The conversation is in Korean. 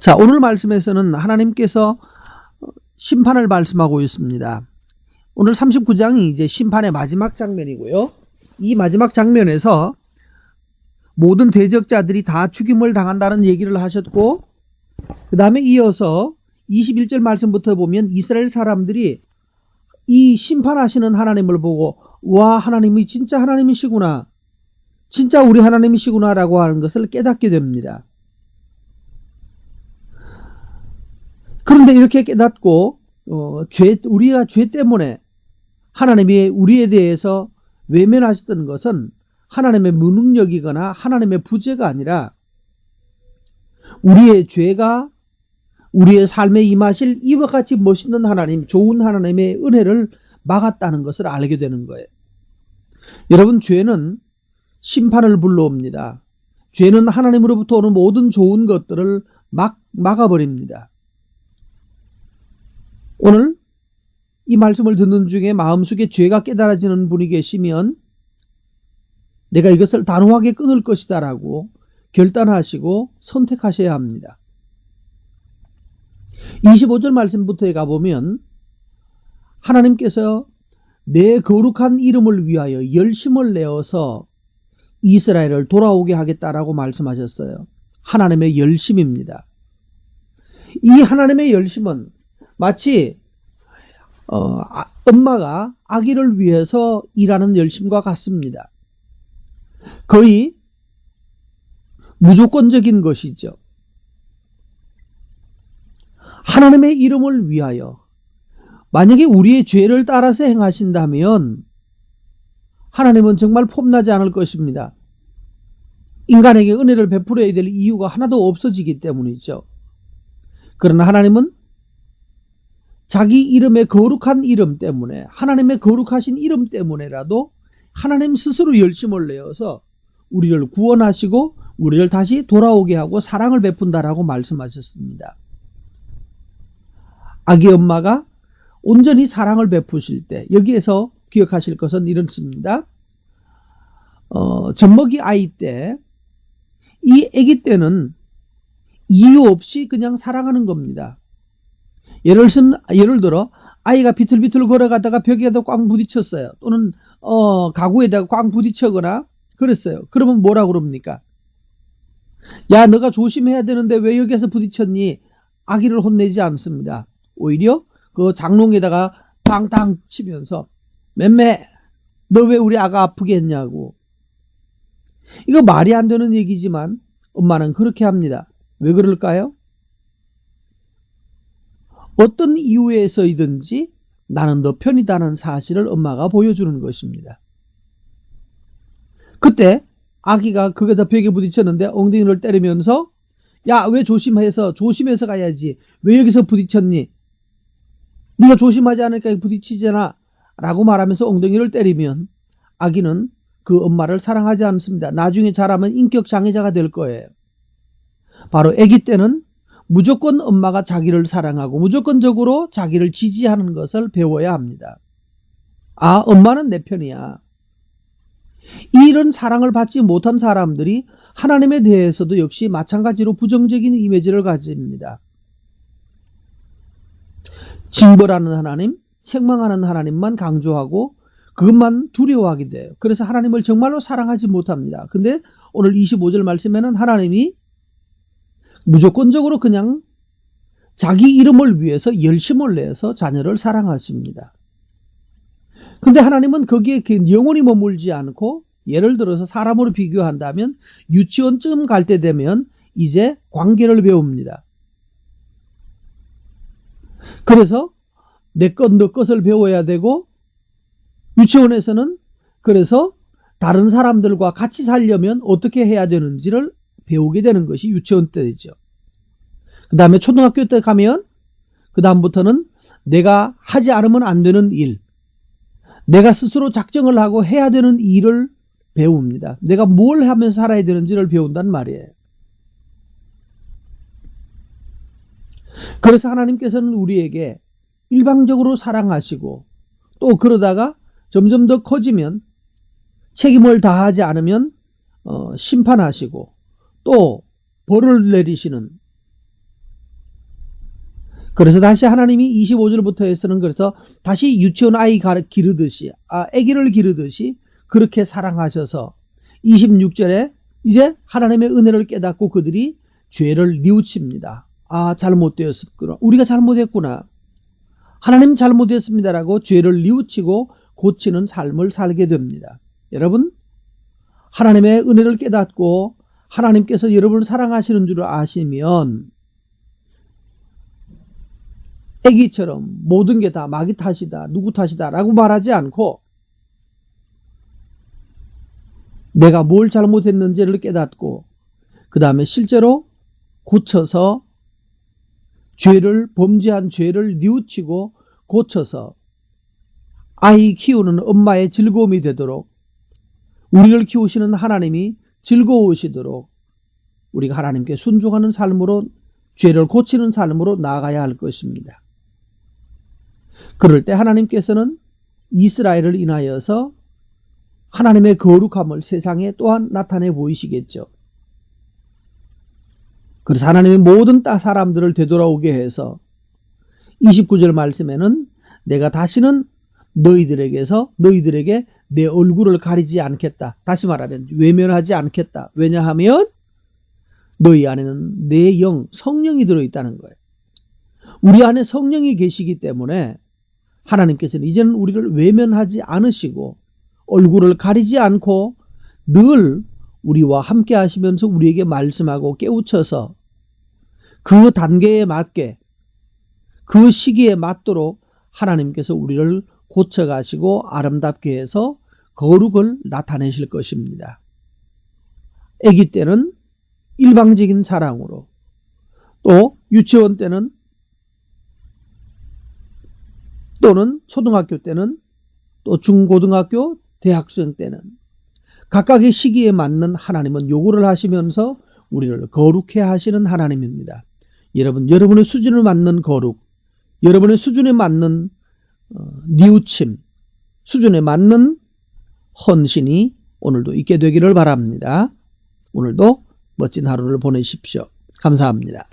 자, 오늘 말씀에서는 하나님께서 심판을 말씀하고 있습니다. 오늘 39장이 이제 심판의 마지막 장면이고요. 이 마지막 장면에서 모든 대적자들이 다 죽임을 당한다는 얘기를 하셨고, 그 다음에 이어서 21절 말씀부터 보면 이스라엘 사람들이 이 심판하시는 하나님을 보고 와, 하나님이 진짜 하나님이시구나, 진짜 우리 하나님이시구나 라고 하는 것을 깨닫게 됩니다. 그런데 이렇게 깨닫고 우리가 죄 때문에 하나님이 우리에 대해서 외면하셨던 것은 하나님의 무능력이거나 하나님의 부재가 아니라 우리의 죄가 우리의 삶에 임하실 이와 같이 멋있는 하나님, 좋은 하나님의 은혜를 막았다는 것을 알게 되는 거예요. 여러분, 죄는 심판을 불러옵니다. 죄는 하나님으로부터 오는 모든 좋은 것들을 막아버립니다. 오늘 이 말씀을 듣는 중에 마음속에 죄가 깨달아지는 분이 계시면 내가 이것을 단호하게 끊을 것이다 라고 결단하시고 선택하셔야 합니다. 25절 말씀부터에 가보면 하나님께서 내 거룩한 이름을 위하여 열심을 내어서 이스라엘을 돌아오게 하겠다라고 말씀하셨어요. 하나님의 열심입니다. 이 하나님의 열심은 마치 엄마가 아기를 위해서 일하는 열심과 같습니다. 거의 무조건적인 것이죠. 하나님의 이름을 위하여, 만약에 우리의 죄를 따라서 행하신다면 하나님은 정말 폼나지 않을 것입니다. 인간에게 은혜를 베풀어야 될 이유가 하나도 없어지기 때문이죠. 그러나 하나님은 자기 이름의 거룩한 이름 때문에, 하나님의 거룩하신 이름 때문에라도 하나님 스스로 열심을 내어서 우리를 구원하시고 우리를 다시 돌아오게 하고 사랑을 베푼다라고 말씀하셨습니다. 아기 엄마가 온전히 사랑을 베푸실 때, 여기에서 기억하실 것은 이렇습니다. 젖먹이 아이 때, 이 아기 때는 이유 없이 그냥 사랑하는 겁니다. 예를 들어 아이가 비틀비틀 걸어가다가 벽에다 꽝 부딪혔어요. 또는 가구에다가 꽝 부딪혀거나 그랬어요. 그러면 뭐라 그럽니까? 야, 너가 조심해야 되는데 왜 여기서 부딪혔니? 아기를 혼내지 않습니다. 오히려 그 장롱에다가 땅땅 치면서 맴매, 너 왜 우리 아가 아프게 했냐고. 이거 말이 안 되는 얘기지만 엄마는 그렇게 합니다. 왜 그럴까요? 어떤 이유에서이든지 나는 너 편이다는 사실을 엄마가 보여주는 것입니다. 그때 아기가 거기다 벽에 부딪혔는데 엉덩이를 때리면서 야, 왜 조심해서 가야지, 왜 여기서 부딪혔니? 네가 조심하지 않으니까 부딪히잖아 라고 말하면서 엉덩이를 때리면 아기는 그 엄마를 사랑하지 않습니다. 나중에 자라면 인격 장애자가 될 거예요. 바로 아기 때는 무조건 엄마가 자기를 사랑하고 무조건적으로 자기를 지지하는 것을 배워야 합니다. 아, 엄마는 내 편이야. 이런 사랑을 받지 못한 사람들이 하나님에 대해서도 역시 마찬가지로 부정적인 이미지를 가집니다. 징벌하는 하나님, 책망하는 하나님만 강조하고 그것만 두려워하게 돼요. 그래서 하나님을 정말로 사랑하지 못합니다. 근데 오늘 25절 말씀에는 하나님이 무조건적으로 그냥 자기 이름을 위해서 열심을 내서 자녀를 사랑하십니다. 근데 하나님은 거기에 영원히 머물지 않고, 예를 들어서 사람으로 비교한다면 유치원쯤 갈 때 되면 이제 관계를 배웁니다. 그래서 내 것, 너 것을 배워야 되고, 유치원에서는 그래서 다른 사람들과 같이 살려면 어떻게 해야 되는지를 배우게 되는 것이 유치원 때죠. 그 다음에 초등학교 때 가면 그 다음부터는 내가 하지 않으면 안 되는 일, 내가 스스로 작정을 하고 해야 되는 일을 배웁니다. 내가 뭘 하면서 살아야 되는지를 배운단 말이에요. 그래서 하나님께서는 우리에게 일방적으로 사랑하시고, 또 그러다가 점점 더 커지면 책임을 다하지 않으면 심판하시고 또 벌을 내리시는 그래서 다시 하나님이 25절부터 해서는 그래서 다시 유치원 아이 기르듯이, 아기를 기르듯이 그렇게 사랑하셔서 26절에 이제 하나님의 은혜를 깨닫고 그들이 죄를 뉘우칩니다. 잘못되었구나. 우리가 잘못했구나. 하나님 잘못했습니다라고 죄를 뉘우치고 고치는 삶을 살게 됩니다. 여러분, 하나님의 은혜를 깨닫고 하나님께서 여러분을 사랑하시는 줄 아시면 애기처럼 모든 게 다 마귀 탓이다, 누구 탓이다 라고 말하지 않고 내가 뭘 잘못했는지를 깨닫고 그 다음에 실제로 고쳐서 범죄한 죄를 뉘우치고 고쳐서 아이 키우는 엄마의 즐거움이 되도록 우리를 키우시는 하나님이 즐거우시도록 우리가 하나님께 순종하는 삶으로 죄를 고치는 삶으로 나아가야 할 것입니다. 그럴 때 하나님께서는 이스라엘을 인하여서 하나님의 거룩함을 세상에 또한 나타내 보이시겠죠. 그래서 하나님의 모든 사람들을 되돌아오게 해서 29절 말씀에는 내가 다시는 너희들에게 내 얼굴을 가리지 않겠다. 다시 말하면 외면하지 않겠다. 왜냐하면 너희 안에는 내 영, 성령이 들어있다는 거예요. 우리 안에 성령이 계시기 때문에 하나님께서는 이제는 우리를 외면하지 않으시고 얼굴을 가리지 않고 늘 우리와 함께 하시면서 우리에게 말씀하고 깨우쳐서 그 단계에 맞게 그 시기에 맞도록 하나님께서 우리를 고쳐가시고 아름답게 해서 거룩을 나타내실 것입니다. 아기 때는 일방적인 사랑으로 또 유치원 때는 또는 초등학교 때는 또 중고등학교 대학생 때는 각각의 시기에 맞는 하나님은 요구를 하시면서 우리를 거룩해 하시는 하나님입니다. 여러분의 수준을 맞는 거룩, 여러분의 수준에 맞는 뉘우침, 수준에 맞는 헌신이 오늘도 있게 되기를 바랍니다. 오늘도 멋진 하루를 보내십시오. 감사합니다.